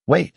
Wait,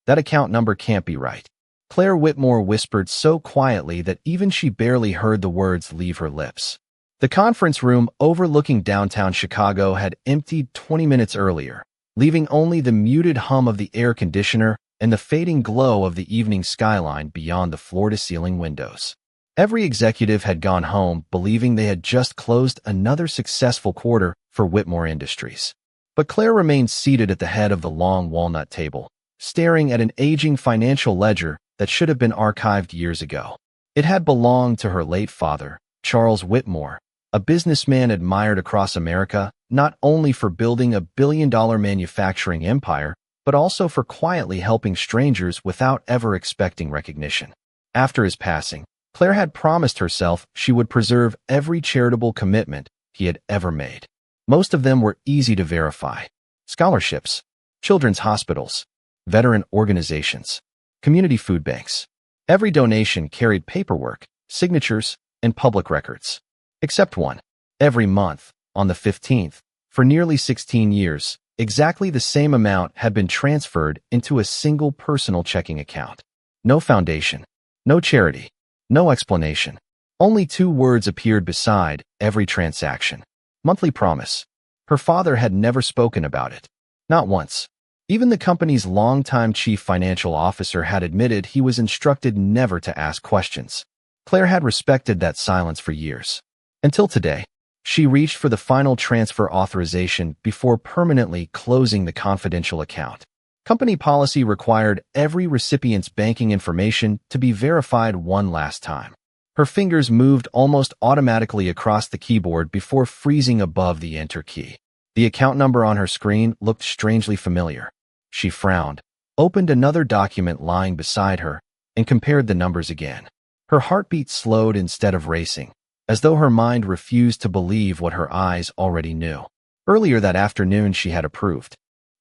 that account number can't be right. Claire Whitmore whispered so quietly that even she barely heard the words leave her lips. The conference room overlooking downtown Chicago had emptied 20 minutes earlier, leaving only the muted hum of the air conditioner and the fading glow of the evening skyline beyond the floor-to-ceiling windows. Every executive had gone home believing they had just closed another successful quarter for Whitmore Industries. But Claire remained seated at the head of the long walnut table, staring at an aging financial ledger that should have been archived years ago. It had belonged to her late father, Charles Whitmore, a businessman admired across America not only for building a billion-dollar manufacturing empire, but also for quietly helping strangers without ever expecting recognition. After his passing, Claire had promised herself she would preserve every charitable commitment he had ever made. Most of them were easy to verify: scholarships, children's hospitals, veteran organizations, community food banks. Every donation carried paperwork, signatures, and public records. Except one. Every month, on the 15th, for nearly 16 years, exactly the same amount had been transferred into a single personal checking account. No foundation, no charity, no explanation. Only two words appeared beside every transaction: monthly promise. Her father had never spoken about it. Not once. Even the company's longtime chief financial officer had admitted he was instructed never to ask questions. Claire had respected that silence for years. Until today, she reached for the final transfer authorization before permanently closing the confidential account. Company policy required every recipient's banking information to be verified one last time. Her fingers moved almost automatically across the keyboard before freezing above the Enter key. The account number on her screen looked strangely familiar. She frowned, opened another document lying beside her, and compared the numbers again. Her heartbeat slowed instead of racing, as though her mind refused to believe what her eyes already knew. Earlier that afternoon, she had approved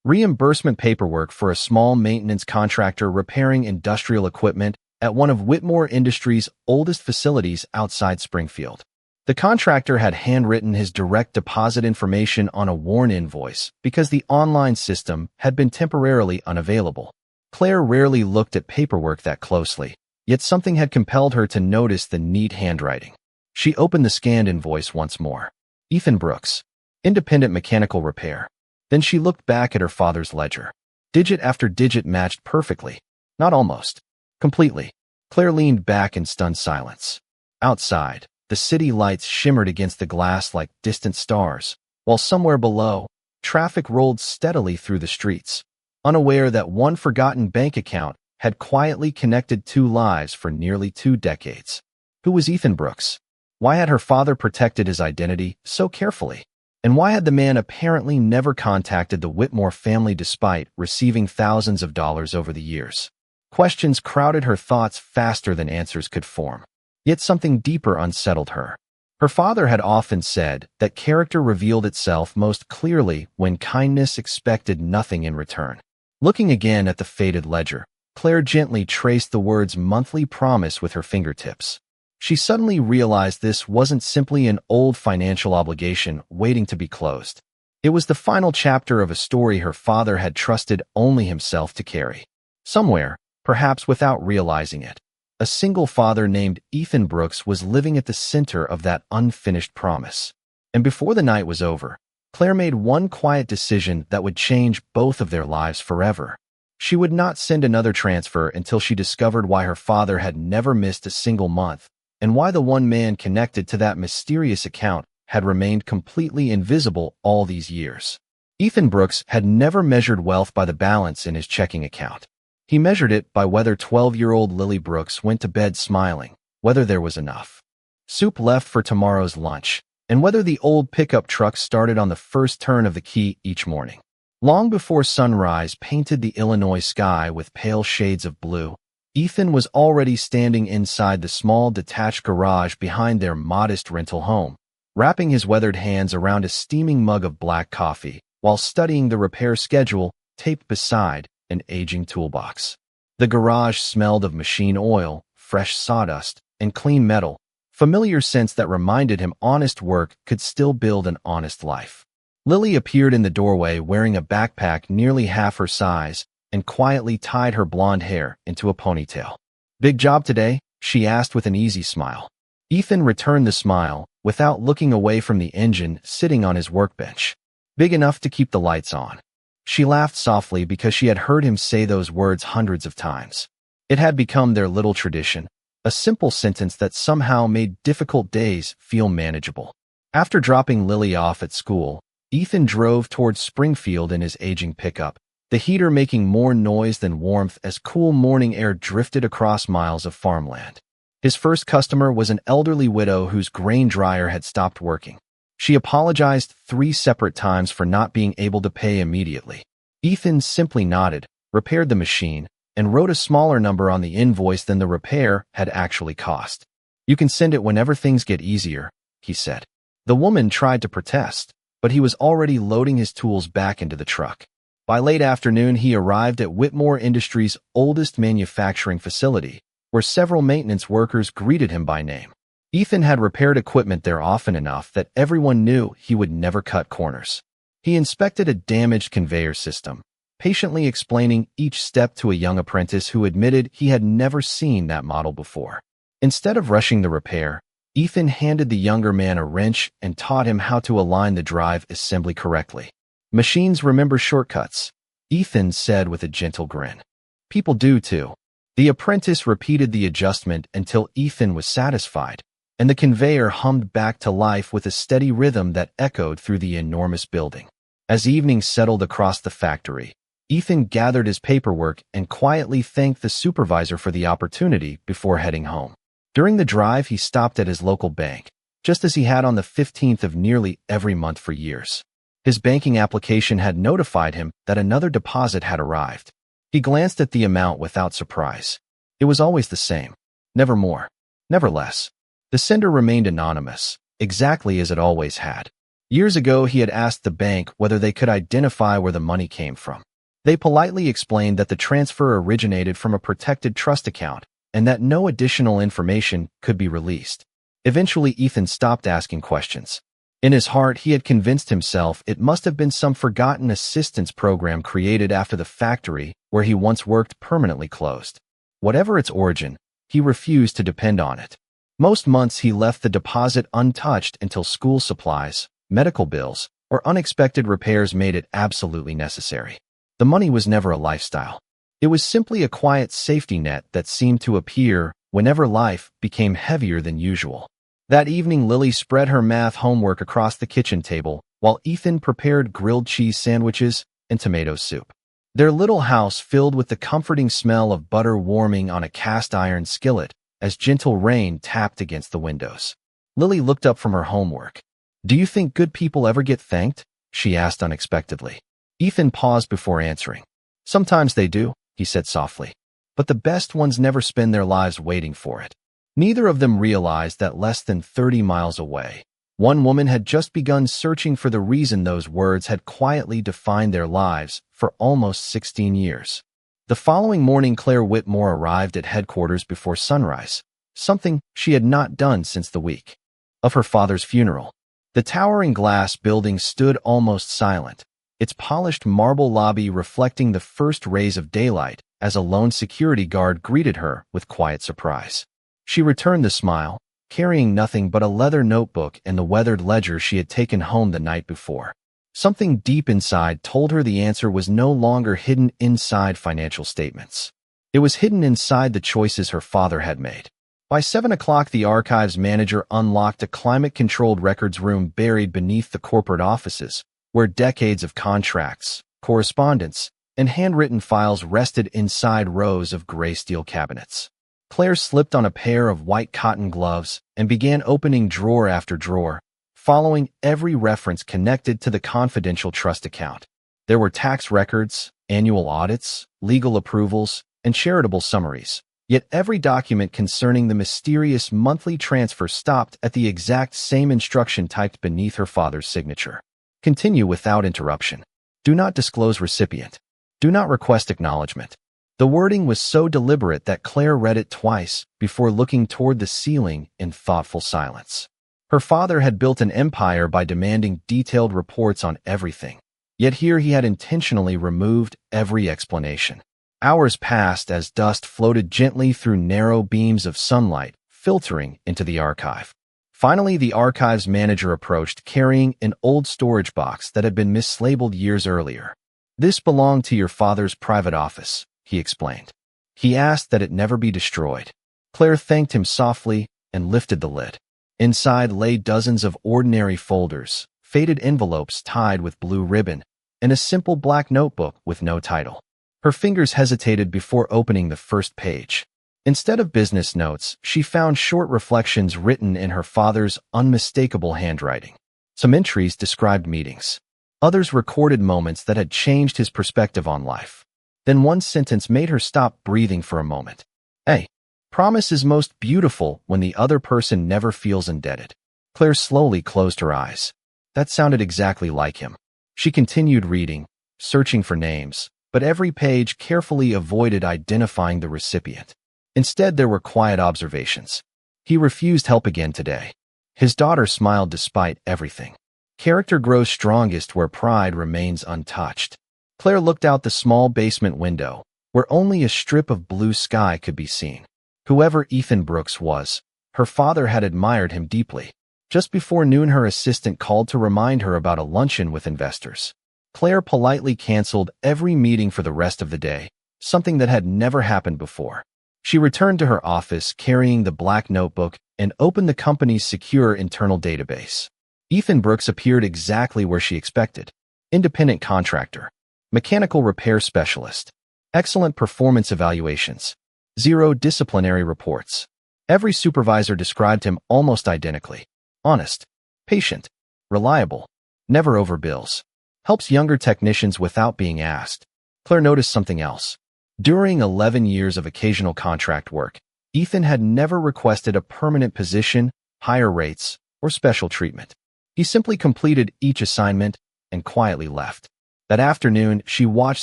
reimbursement paperwork for a small maintenance contractor repairing industrial equipment at one of Whitmore Industries' oldest facilities outside Springfield. The contractor had handwritten his direct deposit information on a worn invoice because the online system had been temporarily unavailable. Claire rarely looked at paperwork that closely, yet something had compelled her to notice the neat handwriting. She opened the scanned invoice once more. Ethan Brooks, independent mechanical repair. Then she looked back at her father's ledger. Digit after digit matched perfectly. Not almost. Completely. Claire leaned back in stunned silence. Outside, the city lights shimmered against the glass like distant stars, while somewhere below, traffic rolled steadily through the streets, unaware that one forgotten bank account had quietly connected two lives for nearly 2 decades. Who was Ethan Brooks? Why had her father protected his identity so carefully? And why had the man apparently never contacted the Whitmore family despite receiving thousands of dollars over the years? Questions crowded her thoughts faster than answers could form. Yet something deeper unsettled her. Her father had often said that character revealed itself most clearly when kindness expected nothing in return. Looking again at the faded ledger, Claire gently traced the words monthly promise with her fingertips. She suddenly realized this wasn't simply an old financial obligation waiting to be closed. It was the final chapter of a story her father had trusted only himself to carry. Somewhere, perhaps without realizing it, a single father named Ethan Brooks was living at the center of that unfinished promise. And before the night was over, Claire made one quiet decision that would change both of their lives forever. She would not send another transfer until she discovered why her father had never missed a single month, and why the one man connected to that mysterious account had remained completely invisible all these years. Ethan Brooks had never measured wealth by the balance in his checking account. He measured it by whether 12-year-old Lily Brooks went to bed smiling, whether there was enough soup left for tomorrow's lunch, and whether the old pickup truck started on the first turn of the key each morning. Long before sunrise painted the Illinois sky with pale shades of blue, Ethan was already standing inside the small detached garage behind their modest rental home, wrapping his weathered hands around a steaming mug of black coffee while studying the repair schedule taped beside an aging toolbox. The garage smelled of machine oil, fresh sawdust, and clean metal, familiar scents that reminded him honest work could still build an honest life. Lily appeared in the doorway wearing a backpack nearly half her size and quietly tied her blonde hair into a ponytail. "Big job today?" she asked with an easy smile. Ethan returned the smile, without looking away from the engine sitting on his workbench. "Big enough to keep the lights on." She laughed softly because she had heard him say those words hundreds of times. It had become their little tradition, a simple sentence that somehow made difficult days feel manageable. After dropping Lily off at school, Ethan drove towards Springfield in his aging pickup, the heater making more noise than warmth as cool morning air drifted across miles of farmland. His first customer was an elderly widow whose grain dryer had stopped working. She apologized 3 separate times for not being able to pay immediately. Ethan simply nodded, repaired the machine, and wrote a smaller number on the invoice than the repair had actually cost. "You can send it whenever things get easier," he said. The woman tried to protest, but he was already loading his tools back into the truck. By late afternoon, he arrived at Whitmore Industries' oldest manufacturing facility, where several maintenance workers greeted him by name. Ethan had repaired equipment there often enough that everyone knew he would never cut corners. He inspected a damaged conveyor system, patiently explaining each step to a young apprentice who admitted he had never seen that model before. Instead of rushing the repair, Ethan handed the younger man a wrench and taught him how to align the drive assembly correctly. "Machines remember shortcuts," Ethan said with a gentle grin. "People do too." The apprentice repeated the adjustment until Ethan was satisfied, and the conveyor hummed back to life with a steady rhythm that echoed through the enormous building. As evening settled across the factory, Ethan gathered his paperwork and quietly thanked the supervisor for the opportunity before heading home. During the drive, he stopped at his local bank, just as he had on the 15th of nearly every month for years. His banking application had notified him that another deposit had arrived. He glanced at the amount without surprise. It was always the same. Never more. Never less. The sender remained anonymous, exactly as it always had. Years ago, he had asked the bank whether they could identify where the money came from. They politely explained that the transfer originated from a protected trust account and that no additional information could be released. Eventually, Ethan stopped asking questions. In his heart, he had convinced himself it must have been some forgotten assistance program created after the factory where he once worked permanently closed. Whatever its origin, he refused to depend on it. Most months he left the deposit untouched until school supplies, medical bills, or unexpected repairs made it absolutely necessary. The money was never a lifestyle. It was simply a quiet safety net that seemed to appear whenever life became heavier than usual. That evening, Lily spread her math homework across the kitchen table, while Ethan prepared grilled cheese sandwiches and tomato soup. Their little house filled with the comforting smell of butter warming on a cast-iron skillet as gentle rain tapped against the windows. Lily looked up from her homework. "Do you think good people ever get thanked?" she asked unexpectedly. Ethan paused before answering. "Sometimes they do," he said softly. "But the best ones never spend their lives waiting for it." Neither of them realized that less than 30 miles away, one woman had just begun searching for the reason those words had quietly defined their lives for almost 16 years. The following morning, Claire Whitmore arrived at headquarters before sunrise, something she had not done since the week of her father's funeral. The towering glass building stood almost silent, its polished marble lobby reflecting the first rays of daylight as a lone security guard greeted her with quiet surprise. She returned the smile, carrying nothing but a leather notebook and the weathered ledger she had taken home the night before. Something deep inside told her the answer was no longer hidden inside financial statements. It was hidden inside the choices her father had made. By 7 o'clock, the archives manager unlocked a climate-controlled records room buried beneath the corporate offices, where decades of contracts, correspondence, and handwritten files rested inside rows of gray steel cabinets. Claire slipped on a pair of white cotton gloves and began opening drawer after drawer, following every reference connected to the confidential trust account. There were tax records, annual audits, legal approvals, and charitable summaries. Yet every document concerning the mysterious monthly transfer stopped at the exact same instruction typed beneath her father's signature. Continue without interruption. Do not disclose recipient. Do not request acknowledgement. The wording was so deliberate that Claire read it twice before looking toward the ceiling in thoughtful silence. Her father had built an empire by demanding detailed reports on everything. Yet here he had intentionally removed every explanation. Hours passed as dust floated gently through narrow beams of sunlight, filtering into the archive. Finally, the archive's manager approached, carrying an old storage box that had been mislabeled years earlier. "This belonged to your father's private office," he explained. He asked that it never be destroyed. Claire thanked him softly and lifted the lid. Inside lay dozens of ordinary folders, faded envelopes tied with blue ribbon, and a simple black notebook with no title. Her fingers hesitated before opening the first page. Instead of business notes, she found short reflections written in her father's unmistakable handwriting. Some entries described meetings. Others recorded moments that had changed his perspective on life. Then one sentence made her stop breathing for a moment. "A promise is most beautiful when the other person never feels indebted." Claire slowly closed her eyes. That sounded exactly like him. She continued reading, searching for names, but every page carefully avoided identifying the recipient. Instead, there were quiet observations. "He refused help again today." His daughter smiled despite everything. Character grows strongest where pride remains untouched. Claire looked out the small basement window, where only a strip of blue sky could be seen. Whoever Ethan Brooks was, her father had admired him deeply. Just before noon, her assistant called to remind her about a luncheon with investors. Claire politely canceled every meeting for the rest of the day, something that had never happened before. She returned to her office carrying the black notebook and opened the company's secure internal database. Ethan Brooks appeared exactly where she expected. Independent contractor. Mechanical repair specialist. Excellent performance evaluations. 0 disciplinary reports. Every supervisor described him almost identically. Honest. Patient. Reliable. Never overbills. Helps younger technicians without being asked. Claire noticed something else. During 11 years of occasional contract work, Ethan had never requested a permanent position, higher rates, or special treatment. He simply completed each assignment and quietly left. That afternoon, she watched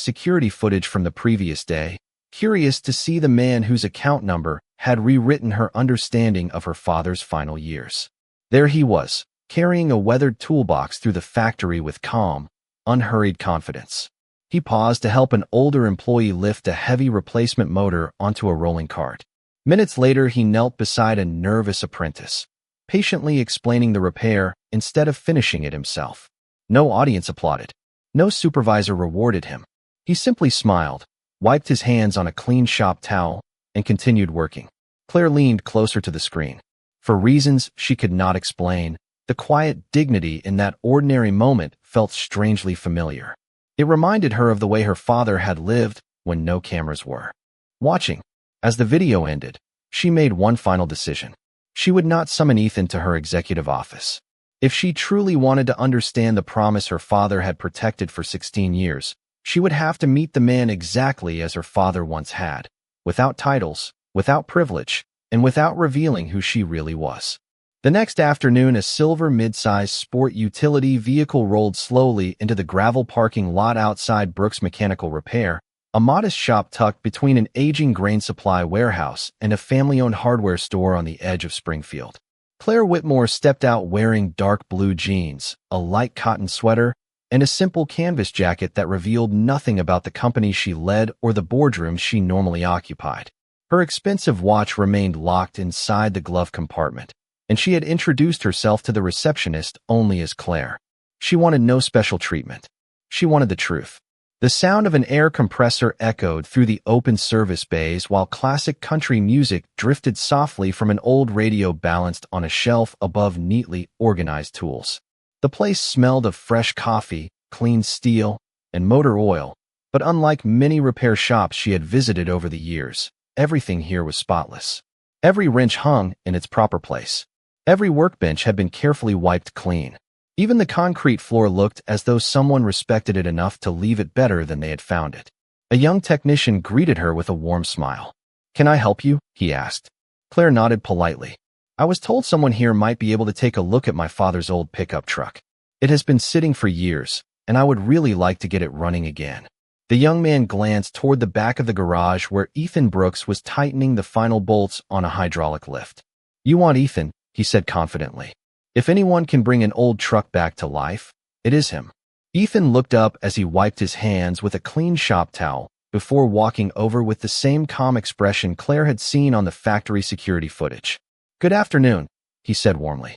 security footage from the previous day, curious to see the man whose account number had rewritten her understanding of her father's final years. There he was, carrying a weathered toolbox through the factory with calm, unhurried confidence. He paused to help an older employee lift a heavy replacement motor onto a rolling cart. Minutes later, he knelt beside a nervous apprentice, patiently explaining the repair instead of finishing it himself. No audience applauded. No supervisor rewarded him. He simply smiled, wiped his hands on a clean shop towel, and continued working. Claire leaned closer to the screen. For reasons she could not explain, the quiet dignity in that ordinary moment felt strangely familiar. It reminded her of the way her father had lived when no cameras were watching. As the video ended, she made one final decision. She would not summon Ethan to her executive office. If she truly wanted to understand the promise her father had protected for 16 years, she would have to meet the man exactly as her father once had, without titles, without privilege, and without revealing who she really was. The next afternoon, a silver mid-sized sport utility vehicle rolled slowly into the gravel parking lot outside Brooks Mechanical Repair, a modest shop tucked between an aging grain supply warehouse and a family-owned hardware store on the edge of Springfield. Claire Whitmore stepped out wearing dark blue jeans, a light cotton sweater, and a simple canvas jacket that revealed nothing about the company she led or the boardroom she normally occupied. Her expensive watch remained locked inside the glove compartment, and she had introduced herself to the receptionist only as Claire. She wanted no special treatment. She wanted the truth. The sound of an air compressor echoed through the open service bays while classic country music drifted softly from an old radio balanced on a shelf above neatly organized tools. The place smelled of fresh coffee, clean steel, and motor oil, but unlike many repair shops she had visited over the years, everything here was spotless. Every wrench hung in its proper place. Every workbench had been carefully wiped clean. Even the concrete floor looked as though someone respected it enough to leave it better than they had found it. A young technician greeted her with a warm smile. "Can I help you?" he asked. Claire nodded politely. "I was told someone here might be able to take a look at my father's old pickup truck. It has been sitting for years, and I would really like to get it running again." The young man glanced toward the back of the garage where Ethan Brooks was tightening the final bolts on a hydraulic lift. "You want Ethan," he said confidently. "If anyone can bring an old truck back to life, it is him." Ethan looked up as he wiped his hands with a clean shop towel before walking over with the same calm expression Claire had seen on the factory security footage. "Good afternoon," he said warmly.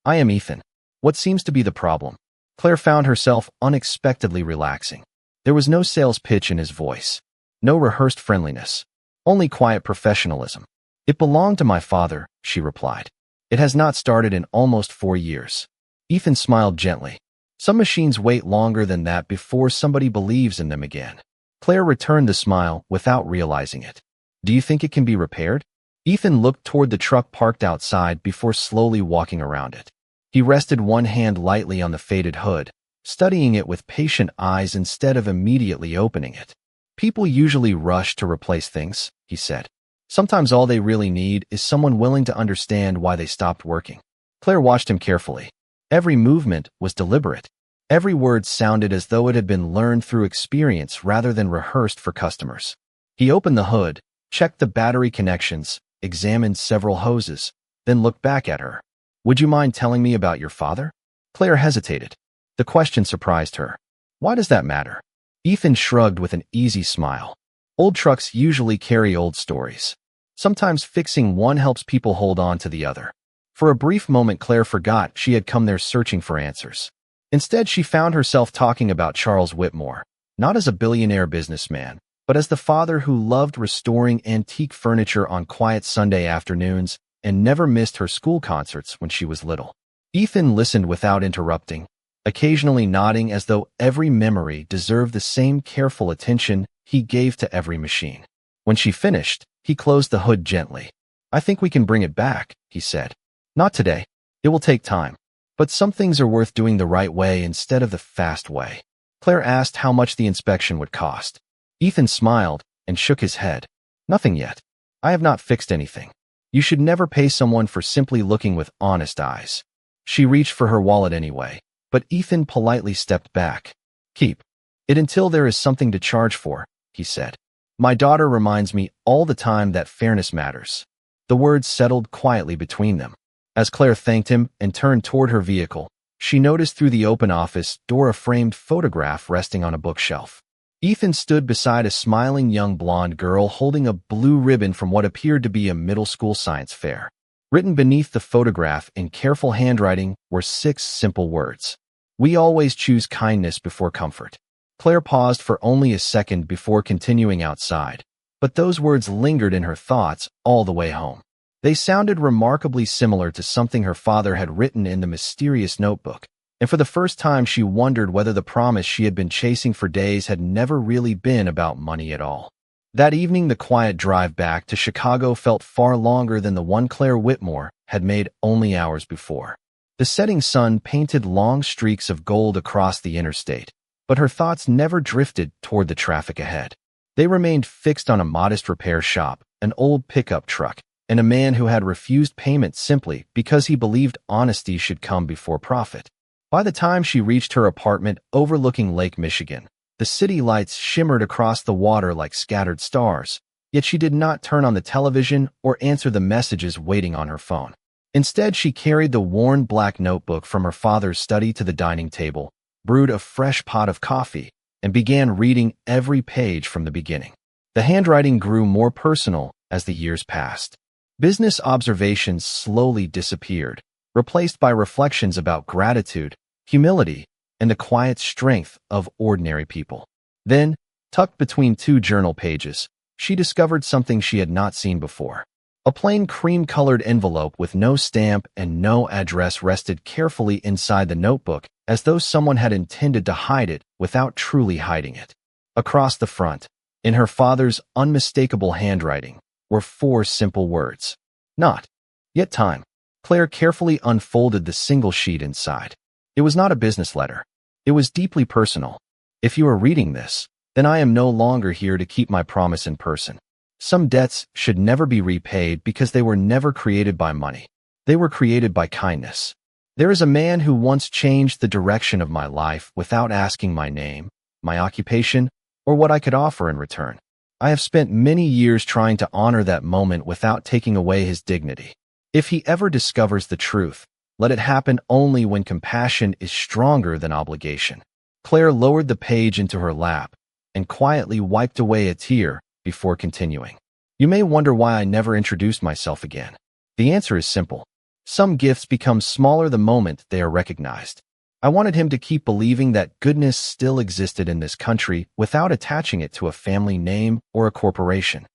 "I am Ethan. What seems to be the problem?" Claire found herself unexpectedly relaxing. There was no sales pitch in his voice, no rehearsed friendliness, only quiet professionalism. "It belonged to my father," she replied. "It has not started in almost 4 years." Ethan smiled gently. Some machines wait longer than that before somebody believes in them again. Claire returned the smile without realizing it. "Do you think it can be repaired?" Ethan looked toward the truck parked outside before slowly walking around it. He rested one hand lightly on the faded hood, studying it with patient eyes instead of immediately opening it. "People usually rush to replace things," he said. "Sometimes all they really need is someone willing to understand why they stopped working." Claire watched him carefully. Every movement was deliberate. Every word sounded as though it had been learned through experience rather than rehearsed for customers. He opened the hood, checked the battery connections, examined several hoses, then looked back at her. "Would you mind telling me about your father?" Claire hesitated. The question surprised her. "Why does that matter?" Ethan shrugged with an easy smile. "Old trucks usually carry old stories. Sometimes fixing one helps people hold on to the other." For a brief moment, Claire forgot she had come there searching for answers. Instead, she found herself talking about Charles Whitmore, not as a billionaire businessman, but as the father who loved restoring antique furniture on quiet Sunday afternoons and never missed her school concerts when she was little. Ethan listened without interrupting, occasionally nodding as though every memory deserved the same careful attention he gave to every machine. When she finished, he closed the hood gently. "I think we can bring it back," he said. "Not today. It will take time. But some things are worth doing the right way instead of the fast way." Claire asked how much the inspection would cost. Ethan smiled and shook his head. "Nothing yet. I have not fixed anything. You should never pay someone for simply looking with honest eyes." She reached for her wallet anyway, but Ethan politely stepped back. "Keep it until there is something to charge for," he said. "My daughter reminds me all the time that fairness matters." The words settled quietly between them. As Claire thanked him and turned toward her vehicle, she noticed through the open office door a framed photograph resting on a bookshelf. Ethan stood beside a smiling young blonde girl holding a blue ribbon from what appeared to be a middle school science fair. Written beneath the photograph in careful handwriting were 6 simple words. "We always choose kindness before comfort." Claire paused for only a second before continuing outside, but those words lingered in her thoughts all the way home. They sounded remarkably similar to something her father had written in the mysterious notebook, and for the first time she wondered whether the promise she had been chasing for days had never really been about money at all. That evening, the quiet drive back to Chicago felt far longer than the one Claire Whitmore had made only hours before. The setting sun painted long streaks of gold across the interstate, but her thoughts never drifted toward the traffic ahead. They remained fixed on a modest repair shop, an old pickup truck, and a man who had refused payment simply because he believed honesty should come before profit. By the time she reached her apartment overlooking Lake Michigan, the city lights shimmered across the water like scattered stars, yet she did not turn on the television or answer the messages waiting on her phone. Instead, she carried the worn black notebook from her father's study to the dining table, brewed a fresh pot of coffee, and began reading every page from the beginning. The handwriting grew more personal as the years passed. Business observations slowly disappeared, replaced by reflections about gratitude, humility, and the quiet strength of ordinary people. Then, tucked between 2 journal pages, she discovered something she had not seen before. A plain cream-colored envelope with no stamp and no address rested carefully inside the notebook, as though someone had intended to hide it without truly hiding it. Across the front, in her father's unmistakable handwriting, were 4 simple words. "Not yet time." Claire carefully unfolded the single sheet inside. It was not a business letter. It was deeply personal. "If you are reading this, then I am no longer here to keep my promise in person. Some debts should never be repaid because they were never created by money. They were created by kindness. There is a man who once changed the direction of my life without asking my name, my occupation, or what I could offer in return. I have spent many years trying to honor that moment without taking away his dignity. If he ever discovers the truth, let it happen only when compassion is stronger than obligation." Claire lowered the page into her lap and quietly wiped away a tear before continuing. You may wonder why I never introduced myself again. The answer is simple. Some gifts become smaller the moment they are recognized. I wanted him to keep believing that goodness still existed in this country without attaching it to a family name or a corporation.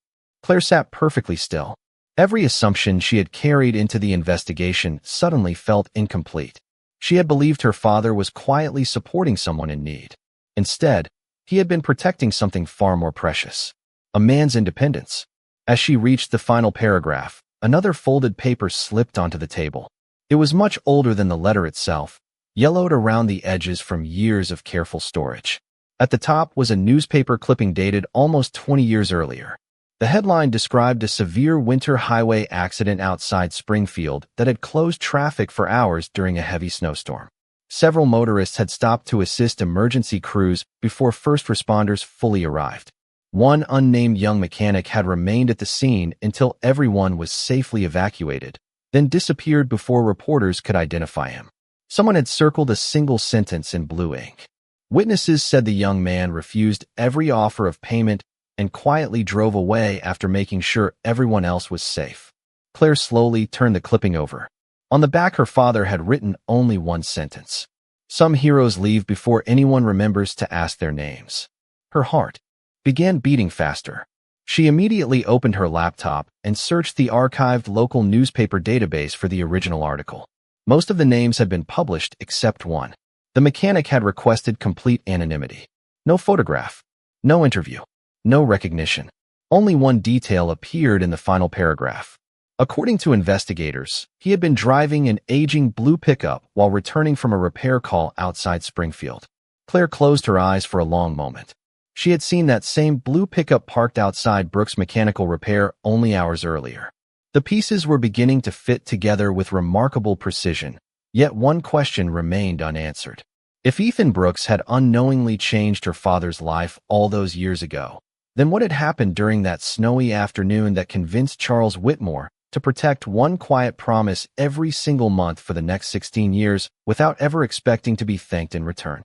Claire sat perfectly still. Every assumption she had carried into the investigation suddenly felt incomplete. She had believed her father was quietly supporting someone in need. Instead, he had been protecting something far more precious: a man's independence. As she reached the final paragraph, another folded paper slipped onto the table. It was much older than the letter itself, yellowed around the edges from years of careful storage. At the top was a newspaper clipping dated almost 20 years earlier. The headline described a severe winter highway accident outside Springfield that had closed traffic for hours during a heavy snowstorm. Several motorists had stopped to assist emergency crews before first responders fully arrived. One unnamed young mechanic had remained at the scene until everyone was safely evacuated, then disappeared before reporters could identify him. Someone had circled a single sentence in blue ink. Witnesses said the young man refused every offer of payment and quietly drove away after making sure everyone else was safe. Claire slowly turned the clipping over. On the back, her father had written only one sentence: "Some heroes leave before anyone remembers to ask their names." Her heart began beating faster. She immediately opened her laptop and searched the archived local newspaper database for the original article. Most of the names had been published except one. The mechanic had requested complete anonymity. No photograph, no interview, no recognition. Only one detail appeared in the final paragraph. According to investigators, he had been driving an aging blue pickup while returning from a repair call outside Springfield. Claire closed her eyes for a long moment. She had seen that same blue pickup parked outside Brooks Mechanical Repair only hours earlier. The pieces were beginning to fit together with remarkable precision, yet one question remained unanswered. If Ethan Brooks had unknowingly changed her father's life all those years ago, then what had happened during that snowy afternoon that convinced Charles Whitmore to protect one quiet promise every single month for the next 16 years without ever expecting to be thanked in return?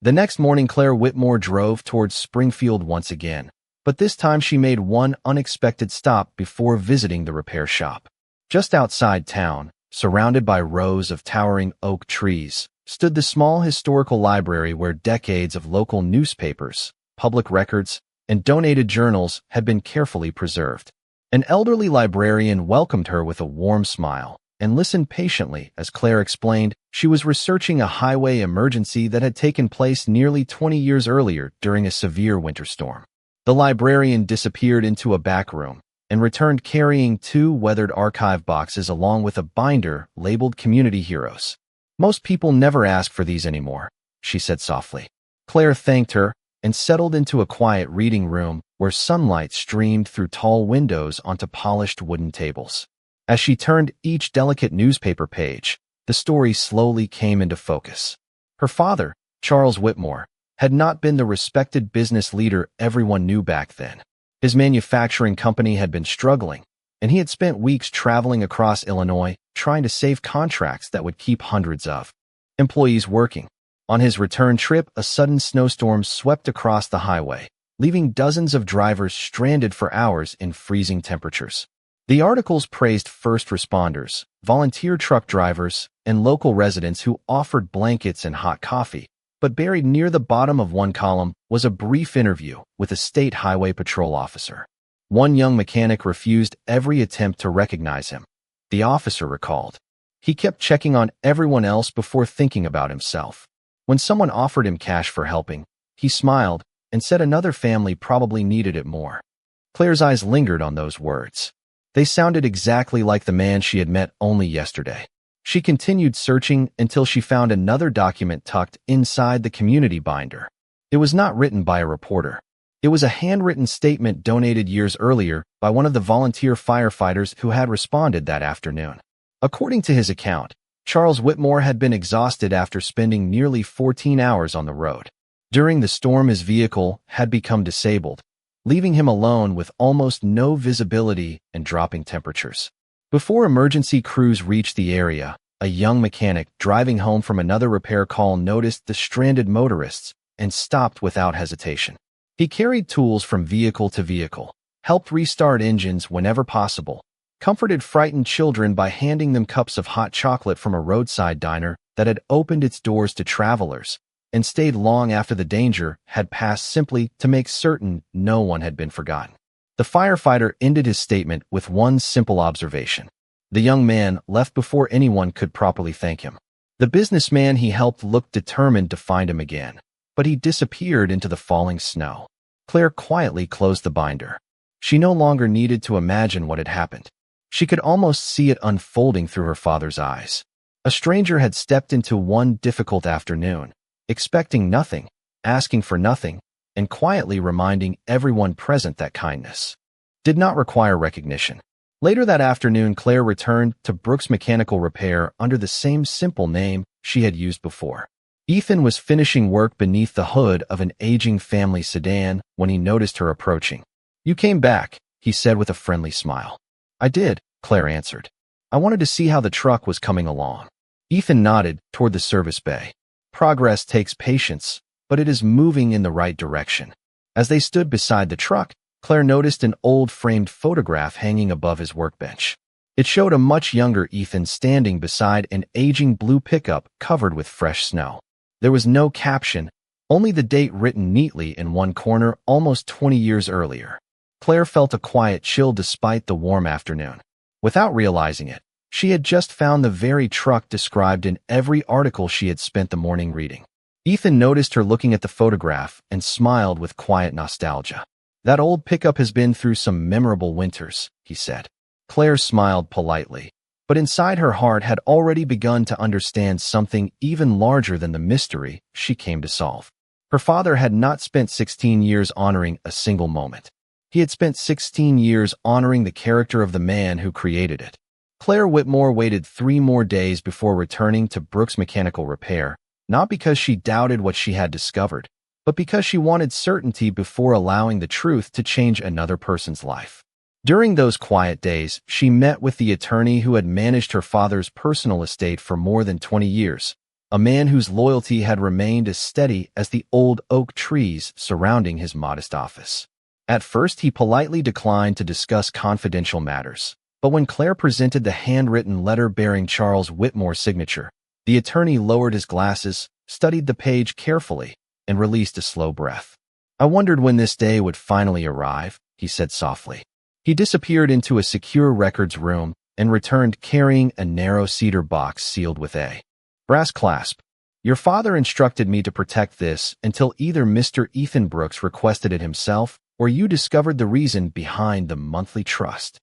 The next morning, Claire Whitmore drove towards Springfield once again, but this time she made one unexpected stop before visiting the repair shop. Just outside town, surrounded by rows of towering oak trees, stood the small historical library where decades of local newspapers, public records, and donated journals had been carefully preserved. An elderly librarian welcomed her with a warm smile and listened patiently as Claire explained she was researching a highway emergency that had taken place nearly 20 years earlier during a severe winter storm. The librarian disappeared into a back room and returned carrying 2 weathered archive boxes along with a binder labeled Community Heroes. "Most people never ask for these anymore," she said softly. Claire thanked her and settled into a quiet reading room where sunlight streamed through tall windows onto polished wooden tables. As she turned each delicate newspaper page, the story slowly came into focus. Her father, Charles Whitmore, had not been the respected business leader everyone knew back then. His manufacturing company had been struggling, and he had spent weeks traveling across Illinois trying to save contracts that would keep hundreds of employees working. On his return trip, a sudden snowstorm swept across the highway, leaving dozens of drivers stranded for hours in freezing temperatures. The articles praised first responders, volunteer truck drivers, and local residents who offered blankets and hot coffee, but buried near the bottom of one column was a brief interview with a state highway patrol officer. One young mechanic refused every attempt to recognize him. The officer recalled. He kept checking on everyone else before thinking about himself. When someone offered him cash for helping, he smiled and said another family probably needed it more. Claire's eyes lingered on those words. They sounded exactly like the man she had met only yesterday. She continued searching until she found another document tucked inside the community binder. It was not written by a reporter. It was a handwritten statement donated years earlier by one of the volunteer firefighters who had responded that afternoon. According to his account, Charles Whitmore had been exhausted after spending nearly 14 hours on the road. During the storm, his vehicle had become disabled, leaving him alone with almost no visibility and dropping temperatures. Before emergency crews reached the area, A young mechanic driving home from another repair call noticed the stranded motorists and stopped without hesitation. He carried tools from vehicle to vehicle, helped restart engines whenever possible, comforted frightened children by handing them cups of hot chocolate from a roadside diner that had opened its doors to travelers, and stayed long after the danger had passed simply to make certain no one had been forgotten. The firefighter ended his statement with one simple observation. The young man left before anyone could properly thank him. The businessman he helped looked determined to find him again, but he disappeared into the falling snow. Claire quietly closed the binder. She no longer needed to imagine what had happened. She could almost see it unfolding through her father's eyes. A stranger had stepped into one difficult afternoon, expecting nothing, asking for nothing, and quietly reminding everyone present that kindness did not require recognition. Later that afternoon, Claire returned to Brooks Mechanical Repair under the same simple name she had used before. Ethan was finishing work beneath the hood of an aging family sedan when he noticed her approaching. "You came back," he said with a friendly smile. "I did," Claire answered. "I wanted to see how the truck was coming along." Ethan nodded toward the service bay. "Progress takes patience, but it is moving in the right direction." As they stood beside the truck, Claire noticed an old framed photograph hanging above his workbench. It showed a much younger Ethan standing beside an aging blue pickup covered with fresh snow. There was no caption, only the date written neatly in one corner almost 20 years earlier. Claire felt a quiet chill despite the warm afternoon. Without realizing it, she had just found the very truck described in every article she had spent the morning reading. Ethan noticed her looking at the photograph and smiled with quiet nostalgia. "That old pickup has been through some memorable winters," he said. Claire smiled politely, but inside her heart had already begun to understand something even larger than the mystery she came to solve. Her father had not spent 16 years honoring a single moment. He had spent 16 years honoring the character of the man who created it. Claire Whitmore waited 3 more days before returning to Brooks Mechanical Repair, not because she doubted what she had discovered, but because she wanted certainty before allowing the truth to change another person's life. During those quiet days, she met with the attorney who had managed her father's personal estate for more than 20 years, a man whose loyalty had remained as steady as the old oak trees surrounding his modest office. At first, he politely declined to discuss confidential matters, but when Claire presented the handwritten letter bearing Charles Whitmore's signature, the attorney lowered his glasses, studied the page carefully, and released a slow breath. "I wondered when this day would finally arrive," he said softly. He disappeared into a secure records room and returned carrying a narrow cedar box sealed with a brass clasp. "Your father instructed me to protect this until either Mr. Ethan Brooks requested it himself or you discovered the reason behind the monthly trust."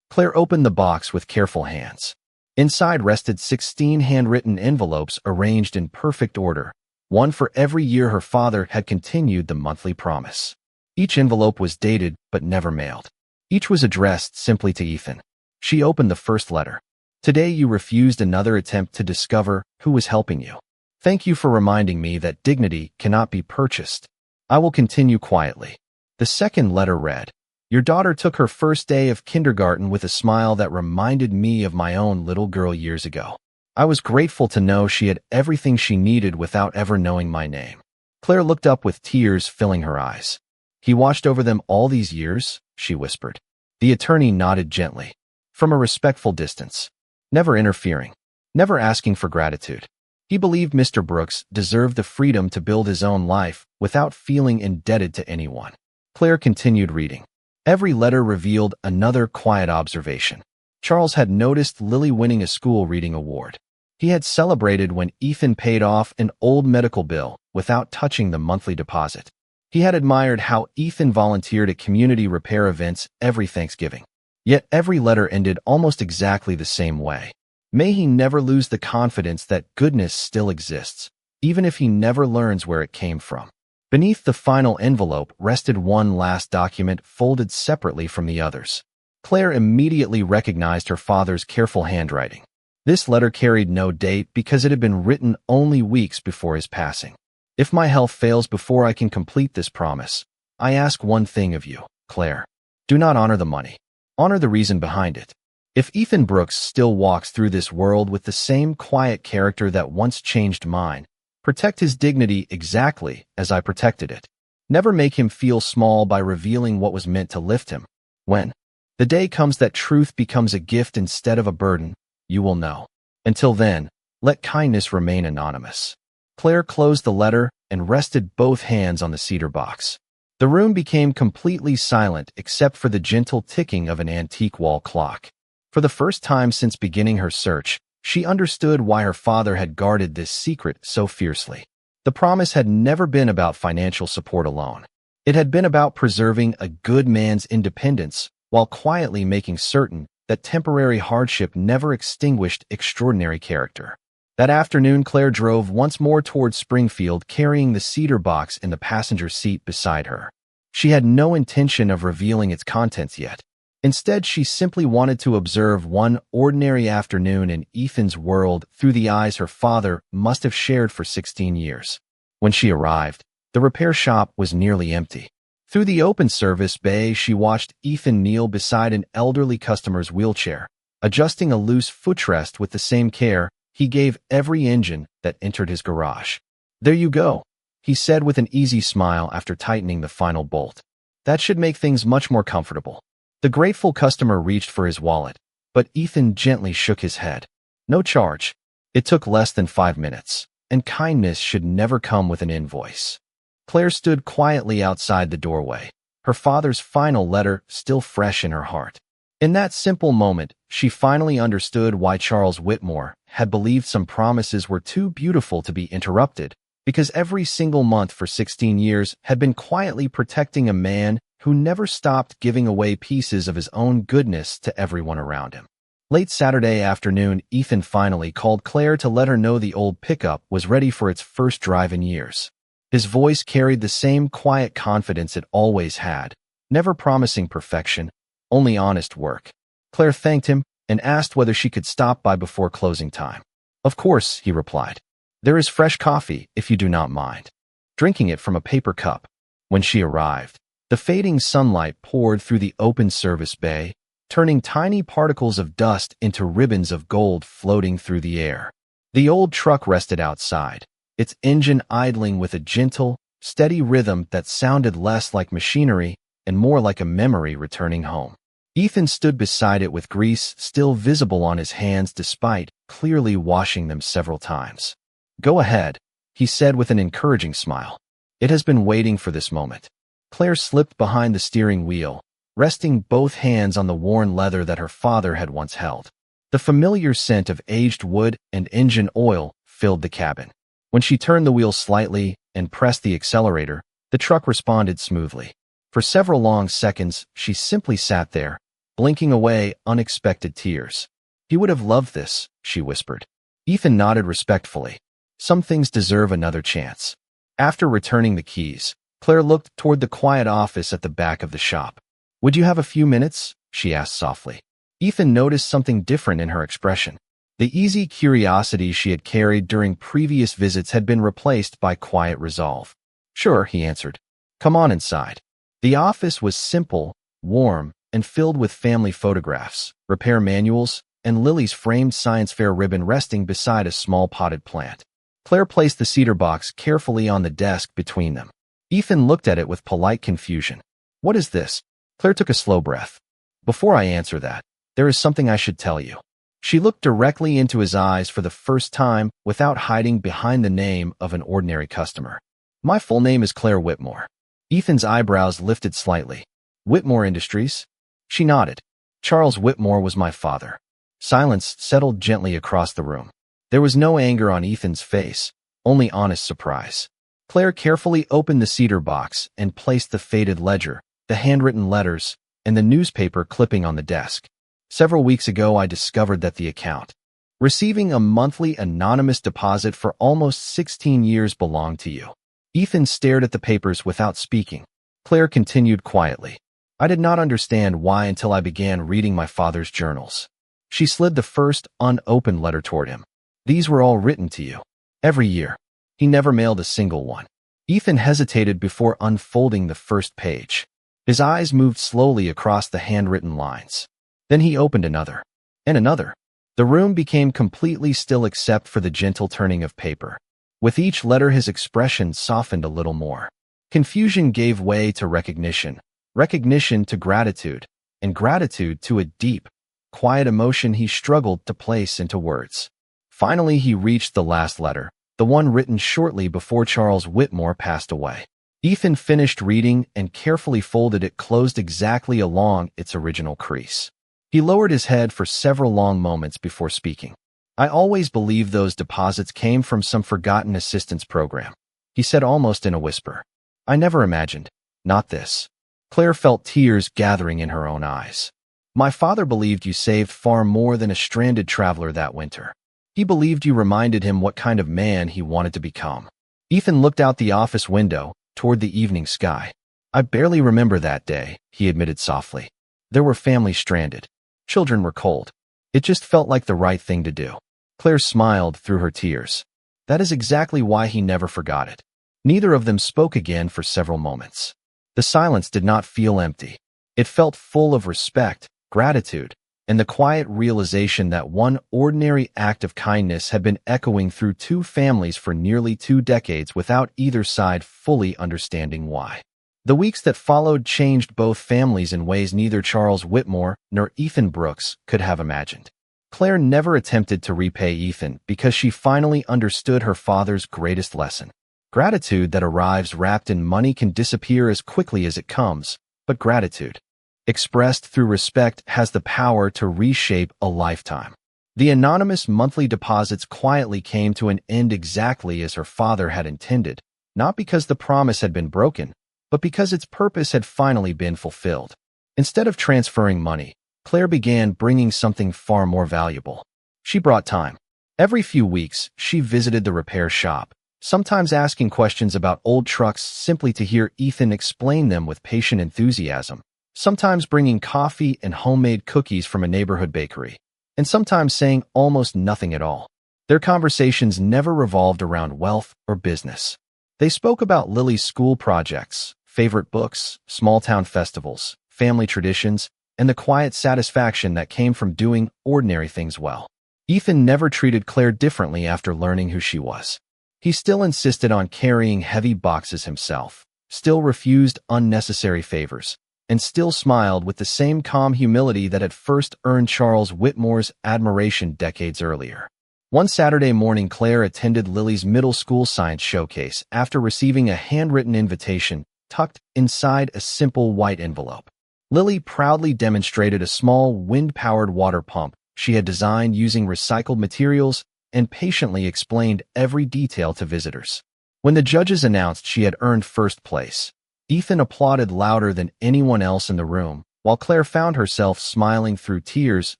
Claire opened the box with careful hands. Inside rested 16 handwritten envelopes arranged in perfect order, one for every year her father had continued the monthly promise. Each envelope was dated but never mailed. Each was addressed simply to Ethan. She opened the first letter. "Today you refused another attempt to discover who was helping you. Thank you for reminding me that dignity cannot be purchased. I will continue quietly." The second letter read, "Your daughter took her first day of kindergarten with a smile that reminded me of my own little girl years ago. I was grateful to know she had everything she needed without ever knowing my name." Claire looked up with tears filling her eyes. "He watched over them all these years?" she whispered. The attorney nodded gently, from a respectful distance, never interfering, never asking for gratitude. He believed Mr. Brooks deserved the freedom to build his own life without feeling indebted to anyone. Claire continued reading. Every letter revealed another quiet observation. Charles had noticed Lily winning a school reading award. He had celebrated when Ethan paid off an old medical bill without touching the monthly deposit. He had admired how Ethan volunteered at community repair events every Thanksgiving. Yet every letter ended almost exactly the same way. May he never lose the confidence that goodness still exists, even if he never learns where it came from. Beneath the final envelope rested one last document folded separately from the others. Claire immediately recognized her father's careful handwriting. This letter carried no date because it had been written only weeks before his passing. "If my health fails before I can complete this promise, I ask one thing of you, Claire. Do not honor the money. Honor the reason behind it. If Ethan Brooks still walks through this world with the same quiet character that once changed mine, protect his dignity exactly as I protected it. Never make him feel small by revealing what was meant to lift him. When the day comes that truth becomes a gift instead of a burden, you will know. Until then, let kindness remain anonymous. Claire closed the letter and rested both hands on the cedar box. The room became completely silent except for the gentle ticking of an antique wall clock. For the first time since beginning her search, she understood why her father had guarded this secret so fiercely. The promise had never been about financial support alone. It had been about preserving a good man's independence while quietly making certain that temporary hardship never extinguished extraordinary character. That afternoon, Claire drove once more toward Springfield, carrying the cedar box in the passenger seat beside her. She had no intention of revealing its contents yet. Instead, she simply wanted to observe one ordinary afternoon in Ethan's world through the eyes her father must have shared for 16 years. When she arrived, the repair shop was nearly empty. Through the open service bay, she watched Ethan kneel beside an elderly customer's wheelchair, adjusting a loose footrest with the same care he gave every engine that entered his garage. "There you go," he said with an easy smile after tightening the final bolt. "That should make things much more comfortable." The grateful customer reached for his wallet, but Ethan gently shook his head. "No charge. It took less than 5 minutes, and kindness should never come with an invoice." Claire stood quietly outside the doorway, her father's final letter still fresh in her heart. In that simple moment, she finally understood why Charles Whitmore had believed some promises were too beautiful to be interrupted, because every single month for 16 years had been quietly protecting a man who never stopped giving away pieces of his own goodness to everyone around him. Late Saturday afternoon, Ethan finally called Claire to let her know the old pickup was ready for its first drive in years. His voice carried the same quiet confidence it always had, never promising perfection, only honest work. Claire thanked him and asked whether she could stop by before closing time. "Of course," he replied. "There is fresh coffee, if you do not mind." Drinking it from a paper cup. When she arrived, the fading sunlight poured through the open service bay, turning tiny particles of dust into ribbons of gold floating through the air. The old truck rested outside, its engine idling with a gentle, steady rhythm that sounded less like machinery and more like a memory returning home. Ethan stood beside it with grease still visible on his hands despite clearly washing them several times. "Go ahead," he said with an encouraging smile. "It has been waiting for this moment." Claire slipped behind the steering wheel, resting both hands on the worn leather that her father had once held. The familiar scent of aged wood and engine oil filled the cabin. When she turned the wheel slightly and pressed the accelerator, the truck responded smoothly. For several long seconds, she simply sat there, blinking away unexpected tears. "He would have loved this," she whispered. Ethan nodded respectfully. "Some things deserve another chance." After returning the keys, Claire looked toward the quiet office at the back of the shop. "Would you have a few minutes?" she asked softly. Ethan noticed something different in her expression. The easy curiosity she had carried during previous visits had been replaced by quiet resolve. "Sure," he answered. "Come on inside." The office was simple, warm, and filled with family photographs, repair manuals, and Lily's framed science fair ribbon resting beside a small potted plant. Claire placed the cedar box carefully on the desk between them. Ethan looked at it with polite confusion. "What is this?" Claire took a slow breath. "Before I answer that, there is something I should tell you." She looked directly into his eyes for the first time without hiding behind the name of an ordinary customer. "My full name is Claire Whitmore." Ethan's eyebrows lifted slightly. "Whitmore Industries?" She nodded. "Charles Whitmore was my father." Silence settled gently across the room. There was no anger on Ethan's face, only honest surprise. Claire carefully opened the cedar box and placed the faded ledger, the handwritten letters, and the newspaper clipping on the desk. "Several weeks ago, I discovered that the account, receiving a monthly anonymous deposit for almost 16 years, belonged to you." Ethan stared at the papers without speaking. Claire continued quietly. "I did not understand why until I began reading my father's journals." She slid the first unopened letter toward him. "These were all written to you. Every year. He never mailed a single one." Ethan hesitated before unfolding the first page. His eyes moved slowly across the handwritten lines. Then he opened another. and another. The room became completely still except for the gentle turning of paper. With each letter his expression softened a little more. Confusion gave way to recognition, recognition to gratitude, and gratitude to a deep, quiet emotion he struggled to place into words. Finally he reached the last letter, the one written shortly before Charles Whitmore passed away. Ethan finished reading and carefully folded it closed exactly along its original crease. He lowered his head for several long moments before speaking. "I always believed those deposits came from some forgotten assistance program," he said almost in a whisper. "I never imagined. Not this." Claire felt tears gathering in her own eyes. "My father believed you saved far more than a stranded traveler that winter. He believed you reminded him what kind of man he wanted to become." Ethan looked out the office window, toward the evening sky. "I barely remember that day," he admitted softly. "There were families stranded. Children were cold. It just felt like the right thing to do." Claire smiled through her tears. That is exactly why he never forgot it. Neither of them spoke again for several moments. The silence did not feel empty. It felt full of respect, gratitude, and the quiet realization that one ordinary act of kindness had been echoing through two families for nearly 2 decades without either side fully understanding why. The weeks that followed changed both families in ways neither Charles Whitmore nor Ethan Brooks could have imagined. Claire never attempted to repay Ethan because she finally understood her father's greatest lesson. Gratitude that arrives wrapped in money can disappear as quickly as it comes, but gratitude, expressed through respect, has the power to reshape a lifetime. The anonymous monthly deposits quietly came to an end exactly as her father had intended, not because the promise had been broken, but because its purpose had finally been fulfilled. Instead of transferring money, Claire began bringing something far more valuable. She brought time. Every few weeks, she visited the repair shop, sometimes asking questions about old trucks simply to hear Ethan explain them with patient enthusiasm, sometimes bringing coffee and homemade cookies from a neighborhood bakery, and sometimes saying almost nothing at all. Their conversations never revolved around wealth or business. They spoke about Lily's school projects, favorite books, small-town festivals, family traditions, and the quiet satisfaction that came from doing ordinary things well. Ethan never treated Claire differently after learning who she was. He still insisted on carrying heavy boxes himself, still refused unnecessary favors, and still smiled with the same calm humility that had first earned Charles Whitmore's admiration decades earlier. One Saturday morning, Claire attended Lily's middle school science showcase after receiving a handwritten invitation tucked inside a simple white envelope. Lily proudly demonstrated a small wind-powered water pump she had designed using recycled materials and patiently explained every detail to visitors. When the judges announced she had earned first place, Ethan applauded louder than anyone else in the room, while Claire found herself smiling through tears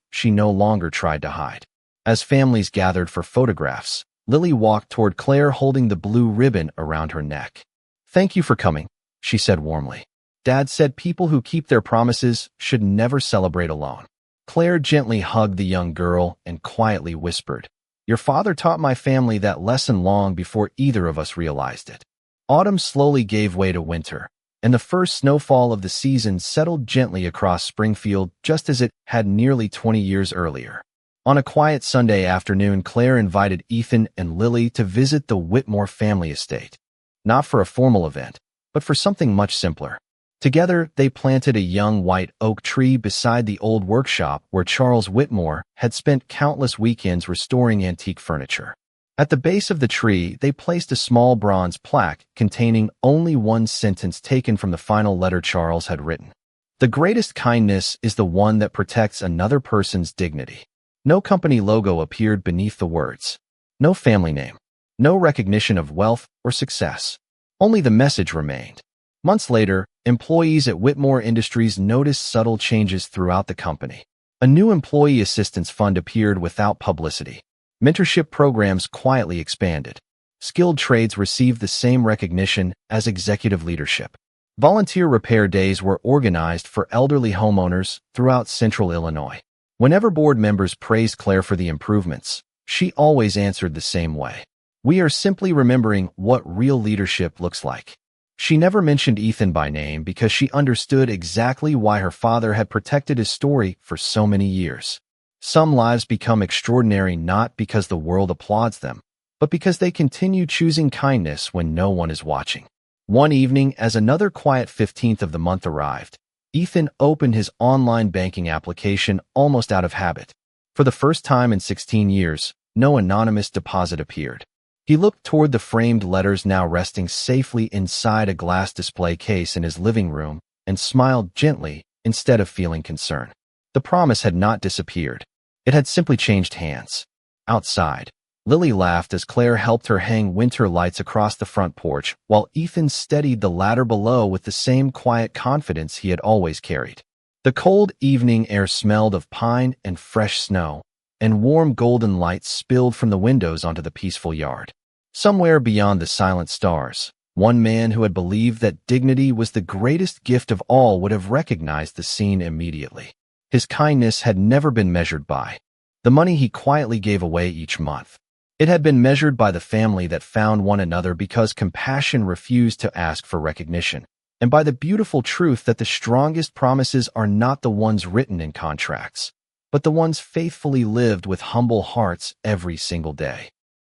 she no longer tried to hide. As families gathered for photographs, Lily walked toward Claire holding the blue ribbon around her neck. "Thank you for coming," she said warmly. "Dad said people who keep their promises should never celebrate alone." Claire gently hugged the young girl and quietly whispered, "Your father taught my family that lesson long before either of us realized it." Autumn slowly gave way to winter, and the first snowfall of the season settled gently across Springfield just as it had nearly 20 years earlier. On a quiet Sunday afternoon, Claire invited Ethan and Lily to visit the Whitmore family estate. Not for a formal event, but for something much simpler. Together, they planted a young white oak tree beside the old workshop where Charles Whitmore had spent countless weekends restoring antique furniture. At the base of the tree, they placed a small bronze plaque containing only one sentence taken from the final letter Charles had written. "The greatest kindness is the one that protects another person's dignity." No company logo appeared beneath the words. No family name. No recognition of wealth or success. Only the message remained. Months later, employees at Whitmore Industries noticed subtle changes throughout the company. A new employee assistance fund appeared without publicity. Mentorship programs quietly expanded. Skilled trades received the same recognition as executive leadership. Volunteer repair days were organized for elderly homeowners throughout central Illinois. Whenever board members praised Claire for the improvements, she always answered the same way. "We are simply remembering what real leadership looks like." She never mentioned Ethan by name because she understood exactly why her father had protected his story for so many years. Some lives become extraordinary not because the world applauds them, but because they continue choosing kindness when no one is watching. One evening, as another quiet 15th of the month arrived, Ethan opened his online banking application almost out of habit. For the first time in 16 years, no anonymous deposit appeared. He looked toward the framed letters now resting safely inside a glass display case in his living room and smiled gently instead of feeling concern. The promise had not disappeared. It had simply changed hands. Outside, Lily laughed as Claire helped her hang winter lights across the front porch, while Ethan steadied the ladder below with the same quiet confidence he had always carried. The cold evening air smelled of pine and fresh snow, and warm golden light spilled from the windows onto the peaceful yard. Somewhere beyond the silent stars, one man who had believed that dignity was the greatest gift of all would have recognized the scene immediately. His kindness had never been measured by the money he quietly gave away each month. It had been measured by the family that found one another because compassion refused to ask for recognition, and by the beautiful truth that the strongest promises are not the ones written in contracts, but the ones faithfully lived with humble hearts every single day.